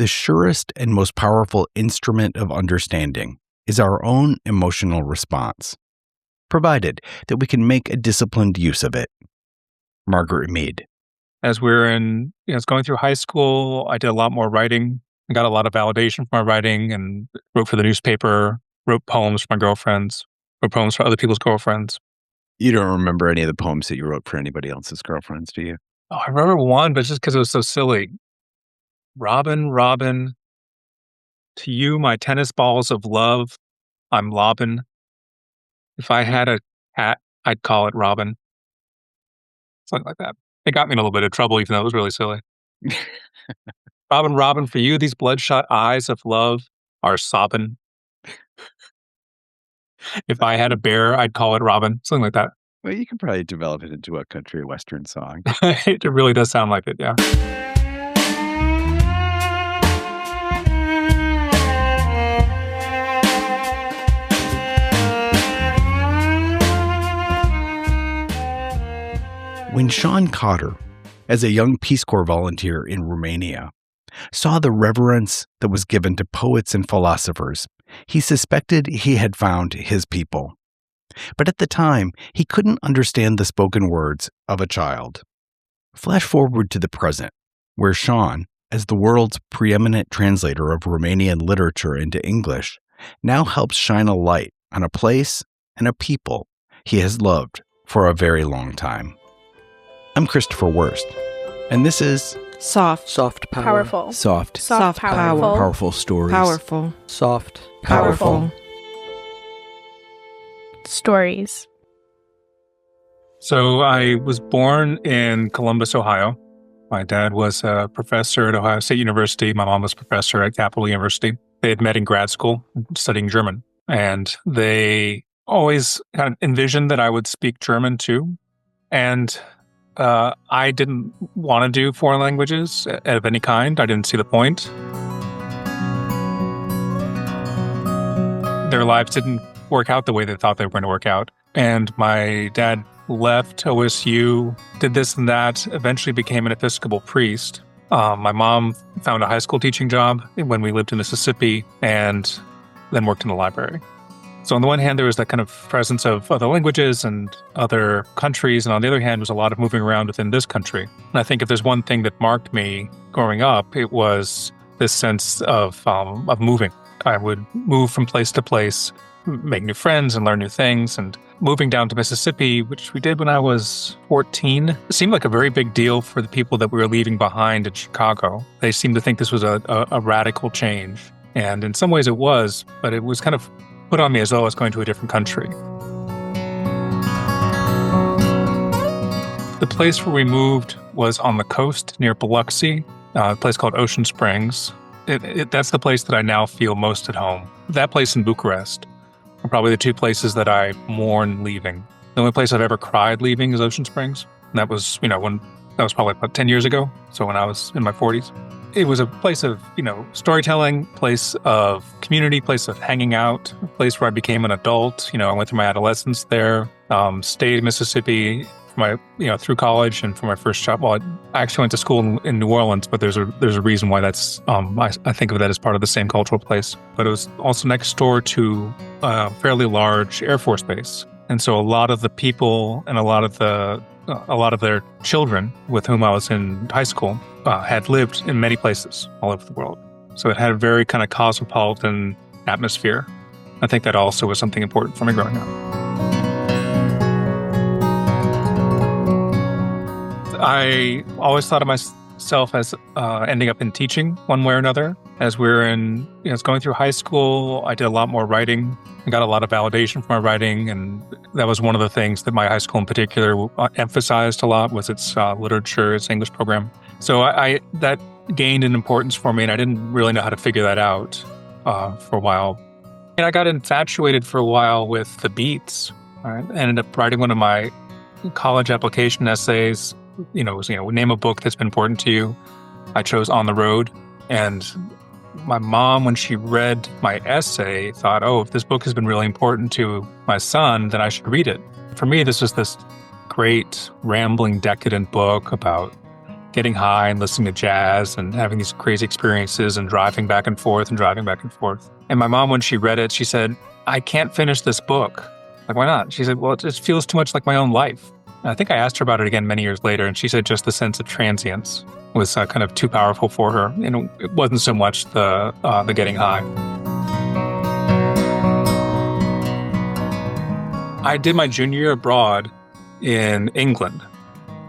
the surest and most powerful instrument of understanding is our own emotional response, provided that we can make a disciplined use of it. Margaret Mead. As going through high school, I did a lot more writing. I got a lot of validation from my writing and wrote for the newspaper, wrote poems for my girlfriends, wrote poems for other people's girlfriends. You don't remember any of the poems that you wrote for anybody else's girlfriends, do you? Oh, I remember one, but just because it was so silly. Robin, Robin, to you, my tennis balls of love, I'm lobbin'. If I had a cat, I'd call it Robin. Something like that. It got me in a little bit of trouble, even though it was really silly. Robin, Robin, for you, these bloodshot eyes of love are sobbing. If I had a bear, I'd call it Robin. Something like that. Well, you can probably develop it into a country western song. It really does sound like it, yeah. When Sean Cotter, as a young Peace Corps volunteer in Romania, saw the reverence that was given to poets and philosophers, he suspected he had found his people. But at the time, he couldn't understand the spoken words of a child. Flash forward to the present, where Sean, as the world's preeminent translator of Romanian literature into English, now helps shine a light on a place and a people he has loved for a very long time. I'm Christopher Wurst, and this is Soft Power. Powerful. Soft Power. Powerful stories. Powerful. Soft Powerful. Stories. So I was born in Columbus, Ohio. My dad was a professor at Ohio State University. My mom was a professor at Capital University. They had met in grad school studying German. And they always kind of envisioned that I would speak German too. And I didn't want to do foreign languages of any kind. I didn't see the point. Their lives didn't work out the way they thought they were going to work out. And my dad left OSU, did this and that, eventually became an Episcopal priest. My mom found a high school teaching job when we lived in Mississippi and then worked in the library. So on the one hand, there was that kind of presence of other languages and other countries. And on the other hand, was a lot of moving around within this country. And I think if there's one thing that marked me growing up, it was this sense of moving. I would move from place to place, make new friends and learn new things. And moving down to Mississippi, which we did when I was 14, seemed like a very big deal for the people that we were leaving behind in Chicago. They seemed to think this was a radical change. And in some ways it was, but it was kind of put on me as though I was going to a different country. The place where we moved was on the coast near Biloxi, a place called Ocean Springs. That's the place that I now feel most at home. That place in Bucharest are probably the two places that I mourn leaving. The only place I've ever cried leaving is Ocean Springs. And that was, that was probably about 10 years ago. So when I was in my 40s. It was a place of, storytelling, place of community, place of hanging out, a place where I became an adult. I went through my adolescence there, stayed in Mississippi for my, through college and for my first job. Well, I actually went to school in New Orleans, but there's a reason why that's, I think of that as part of the same cultural place. But it was also next door to a fairly large Air Force base. And so a lot of the people and a lot of their children with whom I was in high school had lived in many places all over the world. So it had a very kind of cosmopolitan atmosphere. I think that also was something important for me growing up. I always thought of myself as ending up in teaching one way or another. As we were going through high school, I did a lot more writing. I got a lot of validation from my writing, and that was one of the things that my high school in particular emphasized a lot was its literature, its English program. So that gained an importance for me, and I didn't really know how to figure that out for a while. And I got infatuated for a while with the beats. Right? I ended up writing one of my college application essays. Name a book that's been important to you. I chose On the Road, and my mom, when she read my essay, thought, if this book has been really important to my son, then I should read it. For me, this was this great, rambling, decadent book about getting high and listening to jazz and having these crazy experiences and driving back and forth and driving back and forth. And my mom, when she read it, she said, I can't finish this book. Like, why not? She said, well, it just feels too much like my own life. And I think I asked her about it again many years later, and she said just the sense of transience was kind of too powerful for her. And it wasn't so much the getting high. I did my junior year abroad in England,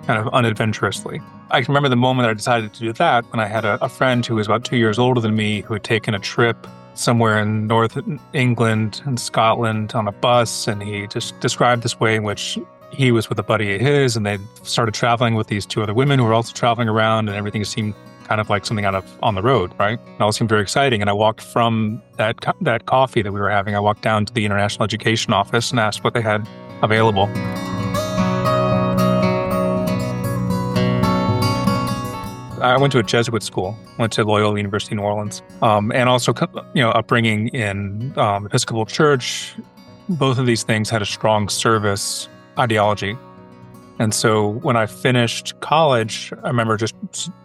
kind of unadventurously. I can remember the moment I decided to do that when I had a friend who was about 2 years older than me who had taken a trip somewhere in North England and Scotland on a bus, and he just described this way in which he was with a buddy of his, and they started traveling with these two other women who were also traveling around, and everything seemed kind of like something out of On the Road, right? It all seemed very exciting. And I walked from that coffee that we were having, I walked down to the International Education Office and asked what they had available. I went to a Jesuit school, went to Loyola University, New Orleans, and also, upbringing in Episcopal Church. Both of these things had a strong service ideology. And so when I finished college, I remember just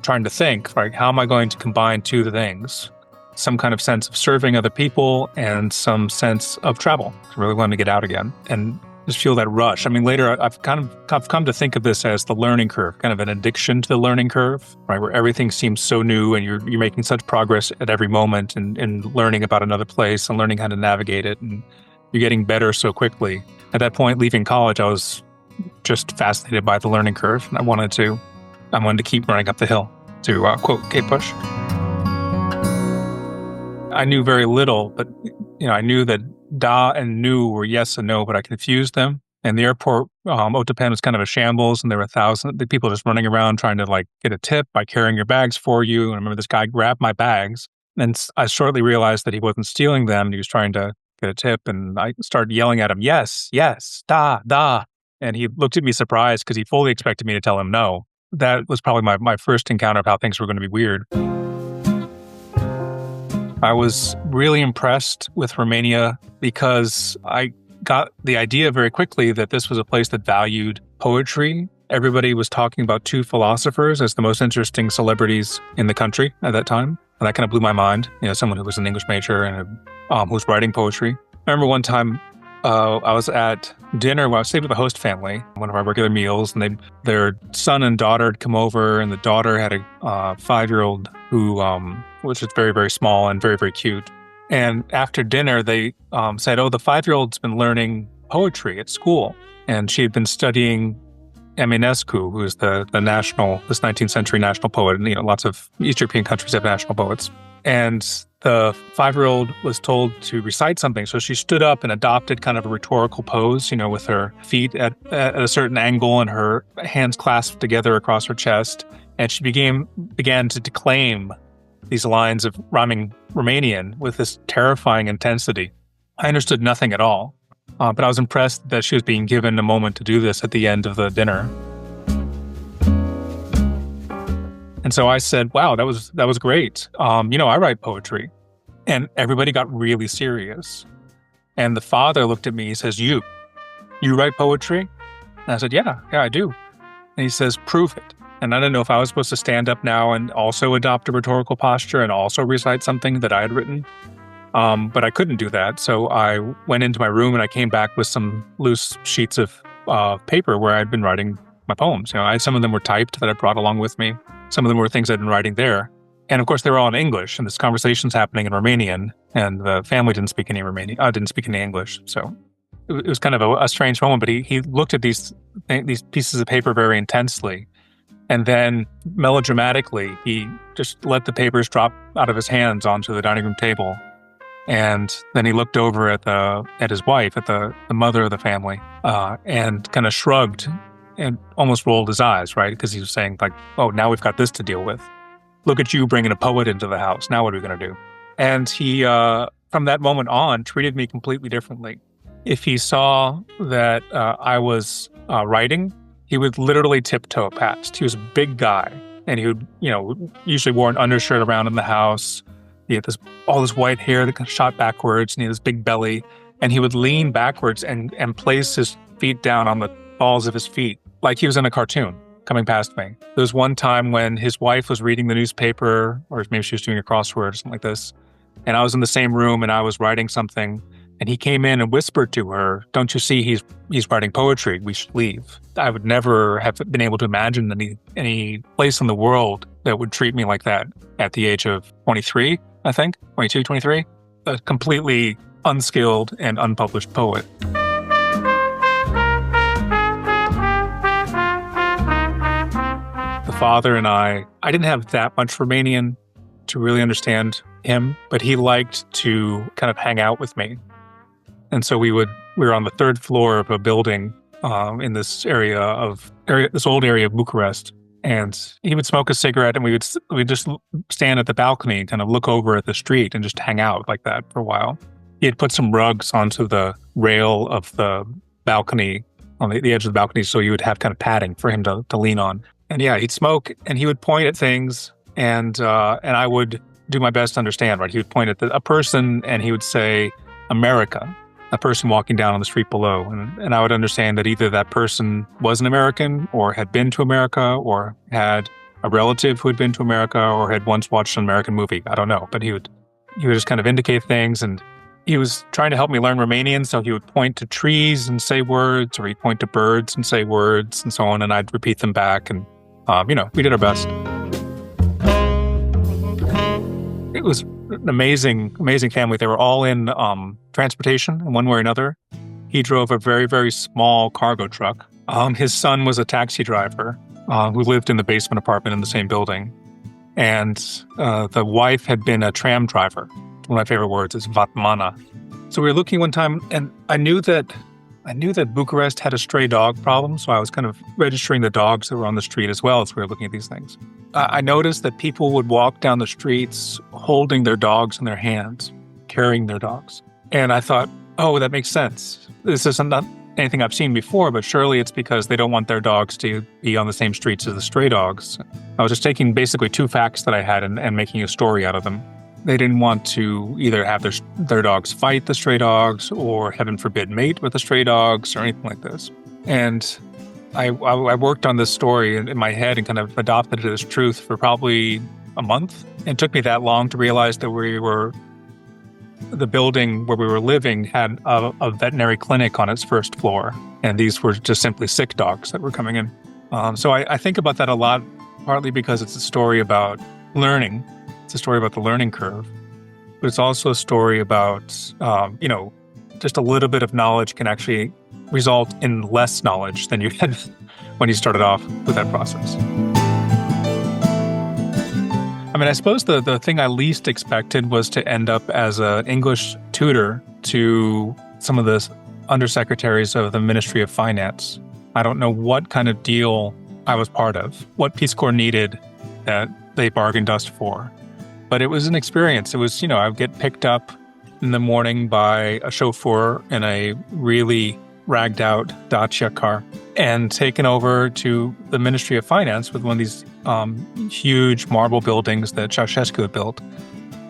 trying to think, like, how am I going to combine two things? Some kind of sense of serving other people and some sense of travel. I really wanted to get out again and just feel that rush. I mean, later I've come to think of this as the learning curve, kind of an addiction to the learning curve, right? Where everything seems so new and you're making such progress at every moment and learning about another place and learning how to navigate it. And you're getting better so quickly. At that point, leaving college, I was just fascinated by the learning curve. And I wanted to keep running up the hill, to quote Kate Bush. I knew very little, but I knew that da and nu were yes and no, but I confused them. And the airport, Otapan was kind of a shambles, and there were the people just running around trying to get a tip by carrying your bags for you. And I remember this guy grabbed my bags, and I shortly realized that he wasn't stealing them. He was trying to get a tip, and I started yelling at him, yes, yes, da, da. And he looked at me surprised because he fully expected me to tell him no. That was probably my first encounter of how things were going to be weird. I was really impressed with Romania because I got the idea very quickly that this was a place that valued poetry. Everybody was talking about two philosophers as the most interesting celebrities in the country at that time. And that kind of blew my mind. Someone who was an English major and who was writing poetry. I remember one time I was at dinner where I stayed with the host family, one of our regular meals, and their son and daughter had come over, and the daughter had a 5-year-old who was just very, very small and very, very cute. And after dinner, they said, the 5-year-old's been learning poetry at school. And she had been studying Eminescu, who is this 19th century national poet. And, lots of East European countries have national poets. And the 5-year-old was told to recite something. So she stood up and adopted kind of a rhetorical pose, with her feet at a certain angle and her hands clasped together across her chest. And she began to declaim these lines of rhyming Romanian with this terrifying intensity. I understood nothing at all, but I was impressed that she was being given a moment to do this at the end of the dinner. And so I said, wow, that was great. I write poetry. And everybody got really serious. And the father looked at me, he says, you write poetry? And I said, yeah, I do. And he says, prove it. And I didn't know if I was supposed to stand up now and also adopt a rhetorical posture and also recite something that I had written. But I couldn't do that. So I went into my room and I came back with some loose sheets of paper where I'd been writing my poems. Some of them were typed that I brought along with me. Some of them were things I'd been writing there. And of course, they were all in English, and this conversation's happening in Romanian, and the family didn't speak any didn't speak any English. So it was kind of a strange moment, but he looked at these pieces of paper very intensely. And then melodramatically, he just let the papers drop out of his hands onto the dining room table. And then he looked over at his wife, at the mother of the family, and kind of shrugged and almost rolled his eyes, right? Because he was saying oh, now we've got this to deal with. Look at you bringing a poet into the house. Now what are we going to do? And he, from that moment on, treated me completely differently. If he saw that I was writing, he would literally tiptoe past. He was a big guy, and he would, usually wore an undershirt around in the house. He had all this white hair that kind of shot backwards, and he had this big belly, and he would lean backwards and place his feet down on the balls of his feet, like he was in a cartoon, coming past me. There was one time when his wife was reading the newspaper, or maybe she was doing a crossword or something like this, and I was in the same room and I was writing something, and he came in and whispered to her, "Don't you see he's writing poetry? We should leave." I would never have been able to imagine any place in the world that would treat me like that at the age of 23, I think, 22, 23. A completely unskilled and unpublished poet. The father and I didn't have that much Romanian to really understand him, but he liked to kind of hang out with me. And so we were on the third floor of a building in this this old area of Bucharest. And he would smoke a cigarette, and we'd just stand at the balcony and kind of look over at the street and just hang out like that for a while. He had put some rugs onto the rail of the balcony, on the edge of the balcony, so you would have kind of padding for him to lean on. And yeah, he'd smoke, and he would point at things, and I would do my best to understand, right? He would point at a person, and he would say, "America," a person walking down on the street below. And I would understand that either that person was an American, or had been to America, or had a relative who had been to America, or had once watched an American movie. I don't know, but he would just kind of indicate things, and he was trying to help me learn Romanian, so he would point to trees and say words, or he'd point to birds and say words, and so on, and I'd repeat them back, and we did our best. It was an amazing family. They were all in transportation in one way or another. He drove a very, very small cargo truck. His son was a taxi driver who lived in the basement apartment in the same building. And the wife had been a tram driver. One of my favorite words is vatmana. So we were looking one time, and I knew that Bucharest had a stray dog problem, so I was kind of registering the dogs that were on the street as well as we were looking at these things. I noticed that people would walk down the streets holding their dogs in their hands, carrying their dogs. And I thought, oh, that makes sense. This isn't anything I've seen before, but surely it's because they don't want their dogs to be on the same streets as the stray dogs. I was just taking basically two facts that I had and making a story out of them. They didn't want to either have their dogs fight the stray dogs, or, heaven forbid, mate with the stray dogs, or anything like this. And I worked on this story in my head and kind of adopted it as truth for probably a month. It took me that long to realize that the building where we were living had a veterinary clinic on its first floor, and these were just simply sick dogs that were coming in. So I think about that a lot, partly because it's a story about learning. It's a story about the learning curve, but it's also a story about, just a little bit of knowledge can actually result in less knowledge than you had when you started off with that process. I mean, I suppose the thing I least expected was to end up as an English tutor to some of the undersecretaries of the Ministry of Finance. I don't know what kind of deal I was part of, what Peace Corps needed that they bargained us for. But it was an experience. It was, I would get picked up in the morning by a chauffeur in a really ragged out Dacia car and taken over to the Ministry of Finance with one of these huge marble buildings that Ceausescu had built.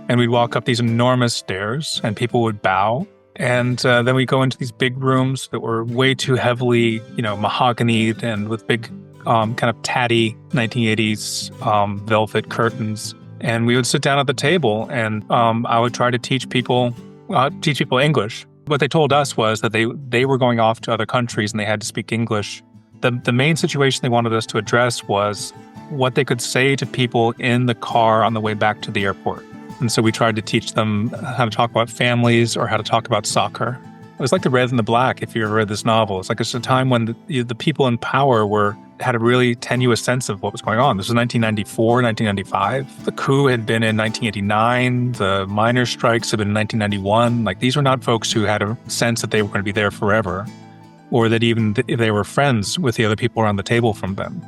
And we'd walk up these enormous stairs and people would bow. And then we'd go into these big rooms that were way too heavily, mahogany and with big kind of tatty 1980s velvet curtains. And we would sit down at the table, and I would try to teach people English. What they told us was that they were going off to other countries and they had to speak English. The main situation they wanted us to address was what they could say to people in the car on the way back to the airport. And so we tried to teach them how to talk about families or how to talk about soccer. It was like The Red and the Black, if you ever read this novel. It's like it's a time when the people in power had a really tenuous sense of what was going on. This was 1994, 1995. The coup had been in 1989. The miners' strikes had been in 1991. Like, these were not folks who had a sense that they were going to be there forever, or that even if they were friends with the other people around the table from them.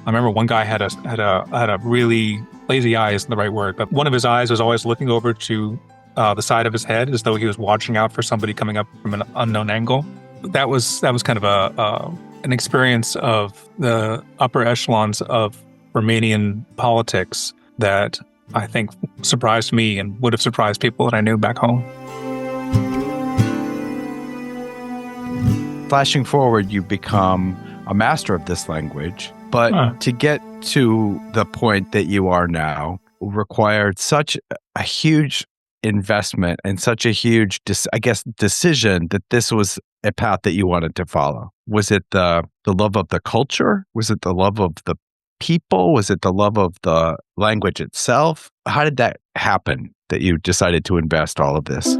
I remember one guy had a really lazy eye isn't the right word, but one of his eyes was always looking over to the side of his head as though he was watching out for somebody coming up from an unknown angle. That was kind of an experience of the upper echelons of Romanian politics that I think surprised me and would have surprised people that I knew back home. Flashing forward, you become a master of this language, But to get to the point that you are now required such a huge investment and such a huge, decision that this was a path that you wanted to follow. Was it the love of the culture? Was it the love of the people? Was it the love of the language itself? How did that happen that you decided to invest all of this?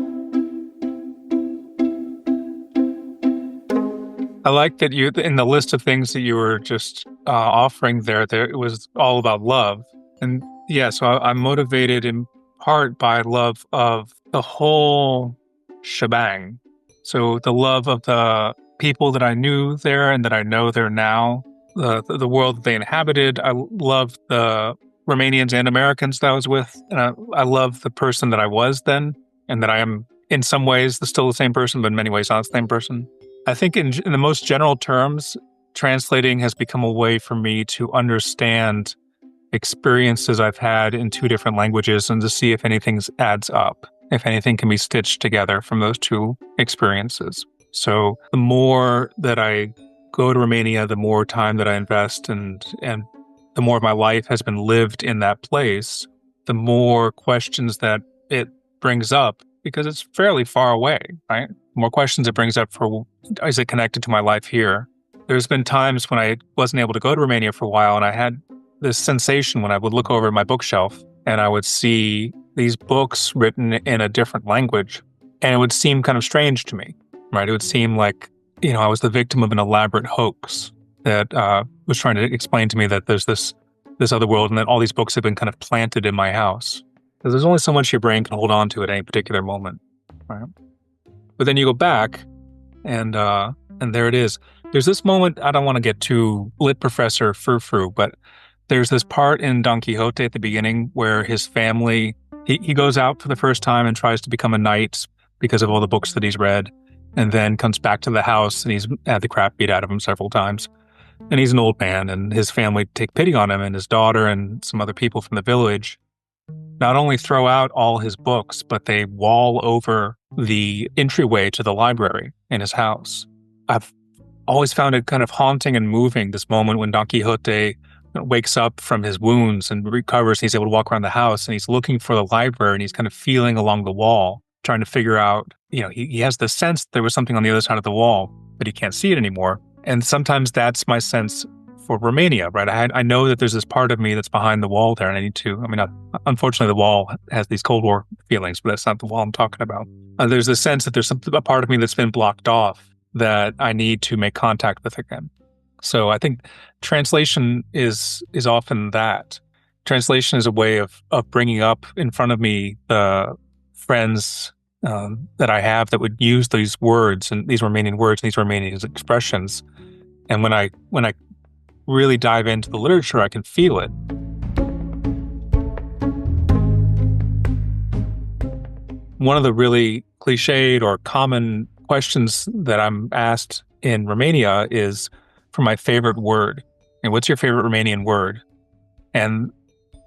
I like that you, in the list of things that you were just offering there, it was all about love. And yeah, so I'm motivated in part by love of the whole shebang. So the love of the people that I knew there and that I know there now, the world that they inhabited. I love the Romanians and Americans that I was with. And I love the person that I was then, and that I am in some ways still the same person, but in many ways not the same person. I think in the most general terms, translating has become a way for me to understand experiences I've had in two different languages and to see if anything adds up, if anything can be stitched together from those two experiences. So the more that I go to Romania, the more time that I invest and the more of my life has been lived in that place, the more questions that it brings up, because it's fairly far away, right? The more questions it brings up for, is it connected to my life here? There's been times when I wasn't able to go to Romania for a while, and I had this sensation when I would look over at my bookshelf and I would see these books written in a different language, and it would seem kind of strange to me, right? It would seem like, I was the victim of an elaborate hoax that was trying to explain to me that there's this other world and that all these books have been kind of planted in my house. Because there's only so much your brain can hold on to at any particular moment, right? But then you go back, and there it is. There's this moment, I don't want to get too lit professor frou-frou, but there's this part in Don Quixote at the beginning where his family, he goes out for the first time and tries to become a knight because of all the books that he's read, and then comes back to the house and he's had the crap beat out of him several times. And he's an old man, and his family take pity on him, and his daughter and some other people from the village not only throw out all his books, but they wall over the entryway to the library in his house. I've always found it kind of haunting and moving, this moment when Don Quixote wakes up from his wounds and recovers, and he's able to walk around the house, and he's looking for the library, and he's kind of feeling along the wall, trying to figure out, he has the sense that there was something on the other side of the wall, but he can't see it anymore. And sometimes that's my sense for Romania, right? I know that there's this part of me that's behind the wall there, and I need to, unfortunately, the wall has these Cold War feelings, but that's not the wall I'm talking about. There's this sense that there's a part of me that's been blocked off that I need to make contact with again. So I think translation is often that. Translation is a way of bringing up in front of me the friends that I have that would use these words and these Romanian words and these Romanian expressions. And when I really dive into the literature, I can feel it. One of the really cliched or common questions that I'm asked in Romania is for my favorite word. And what's your favorite Romanian word? And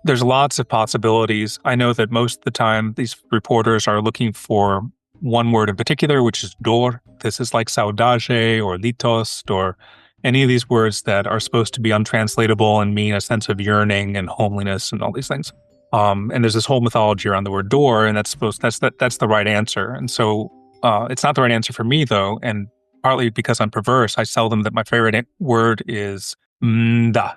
there's lots of possibilities. I know that most of the time these reporters are looking for one word in particular, which is dor. This is like saudade or litost or any of these words that are supposed to be untranslatable and mean a sense of yearning and homeliness and all these things. And there's this whole mythology around the word dor, and that's the right answer. And so it's not the right answer for me, though. And partly because I'm perverse, I tell them that my favorite word is mda,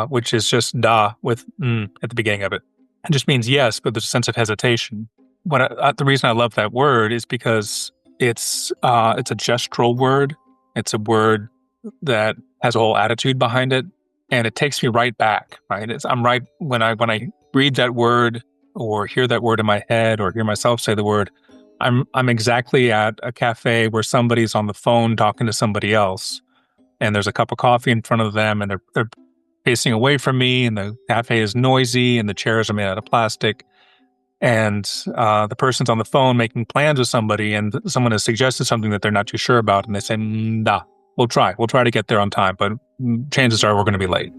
which is just da with at the beginning of it. It just means yes, but there's a sense of hesitation. The reason I love that word is because it's a gestural word. It's a word that has a whole attitude behind it, and it takes me right back. Right, I'm right when I read that word or hear that word in my head or hear myself say the word. I'm exactly at a cafe where somebody's on the phone talking to somebody else, and there's a cup of coffee in front of them, and they're facing away from me, and the cafe is noisy, and the chairs are made out of plastic, and the person's on the phone making plans with somebody, and someone has suggested something that they're not too sure about, and they say, "Da, we'll try to get there on time, but chances are we're going to be late."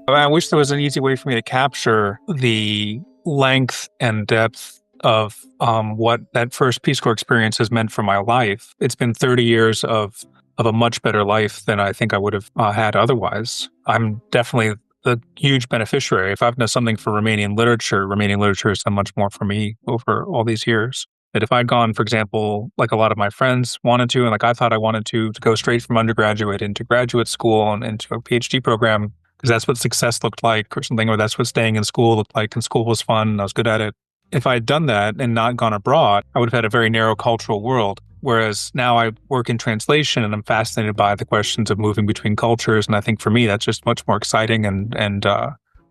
I wish there was an easy way for me to capture the length and depth of what that first Peace Corps experience has meant for my life. It's been 30 years of a much better life than I think I would have had otherwise. I'm definitely the huge beneficiary. If I've done something for Romanian literature has done much more for me over all these years. That if I'd gone, for example, like a lot of my friends wanted to, and like I thought I wanted to go straight from undergraduate into graduate school and into a PhD program, because that's what success looked like or something, or that's what staying in school looked like, and school was fun, and I was good at it. If I had done that and not gone abroad, I would have had a very narrow cultural world. Whereas now I work in translation and I'm fascinated by the questions of moving between cultures. And I think for me, that's just much more exciting and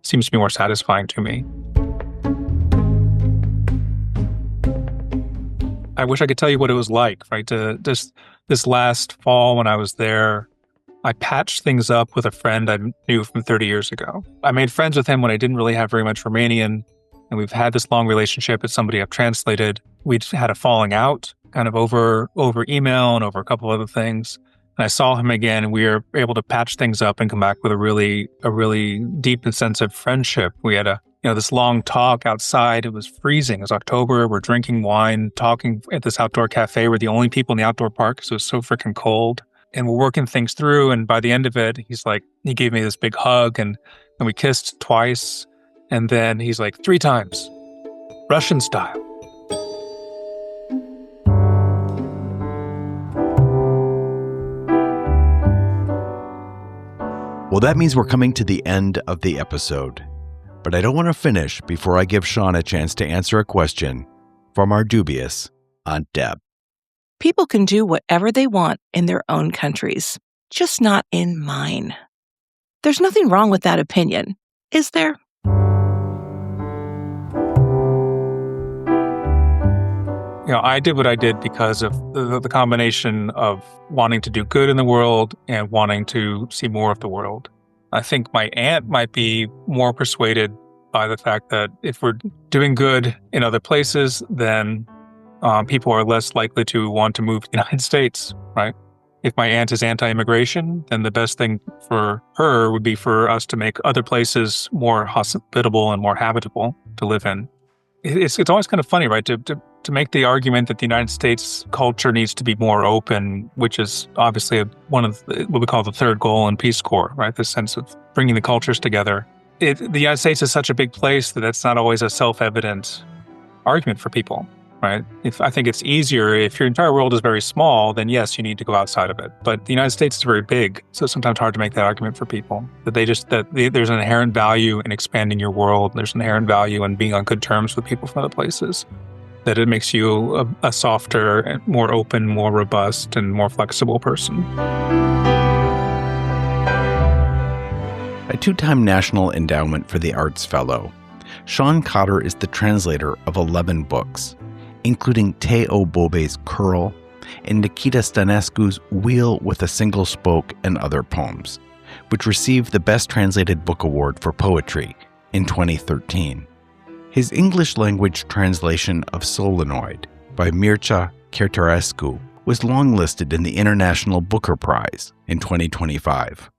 seems to be more satisfying to me. I wish I could tell you what it was like, right? This last fall when I was there, I patched things up with a friend I knew from 30 years ago. I made friends with him when I didn't really have very much Romanian. And we've had this long relationship. It's somebody I've translated. We'd had a falling out kind of over email and over a couple other things. And I saw him again, and we were able to patch things up and come back with a really deep and sense of friendship. We had this long talk outside. It was freezing. It was October. We're drinking wine, talking at this outdoor cafe. We're the only people in the outdoor park because it was so freaking cold. And we're working things through. And by the end of it, he gave me this big hug, and we kissed twice. And then he's like, 3 times, Russian style. Well, that means we're coming to the end of the episode. But I don't want to finish before I give Sean a chance to answer a question from our dubious Aunt Deb. People can do whatever they want in their own countries, just not in mine. There's nothing wrong with that opinion, is there? I did what I did because of the combination of wanting to do good in the world and wanting to see more of the world. I think my aunt might be more persuaded by the fact that if we're doing good in other places, then people are less likely to want to move to the United States, right? If my aunt is anti-immigration, then the best thing for her would be for us to make other places more hospitable and more habitable to live in. It's always kind of funny, right? To make the argument that the United States culture needs to be more open, which is obviously one of what we call the third goal in Peace Corps, right? This sense of bringing the cultures together. The United States is such a big place that that's not always a self-evident argument for people, right? I think it's easier if your entire world is very small, then yes, you need to go outside of it. But the United States is very big, so it's sometimes hard to make that argument for people. There's an inherent value in expanding your world. There's an inherent value in being on good terms with people from other places. That it makes you a softer, more open, more robust, and more flexible person. A 2-time National Endowment for the Arts Fellow, Sean Cotter is the translator of 11 books, including Teo Bobe's Curl and Nikita Stănescu's Wheel with a Single Spoke and Other Poems, which received the Best Translated Book Award for Poetry in 2013. His English-language translation of Solenoid by Mircea Certarescu was longlisted in the International Booker Prize in 2025.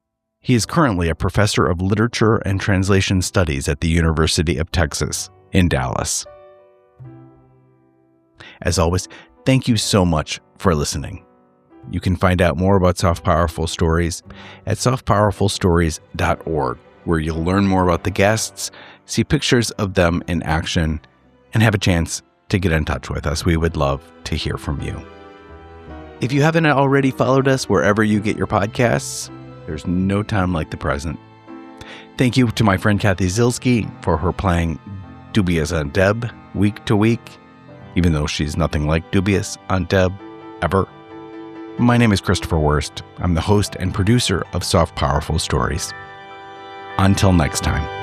He is currently a professor of literature and translation studies at the University of Texas in Dallas. As always, thank you so much for listening. You can find out more about SoftPower FulStories at softpowerfulstories.org, where you'll learn more about the guests, see pictures of them in action, and have a chance to get in touch with us. We would love to hear from you. If you haven't already followed us wherever you get your podcasts, there's no time like the present. Thank you to my friend Kathy Zilski for her playing Dubious Aunt Deb week to week, even though she's nothing like Dubious Aunt Deb ever. My name is Christopher Wurst. I'm the host and producer of SoftPower FulStories. Until next time.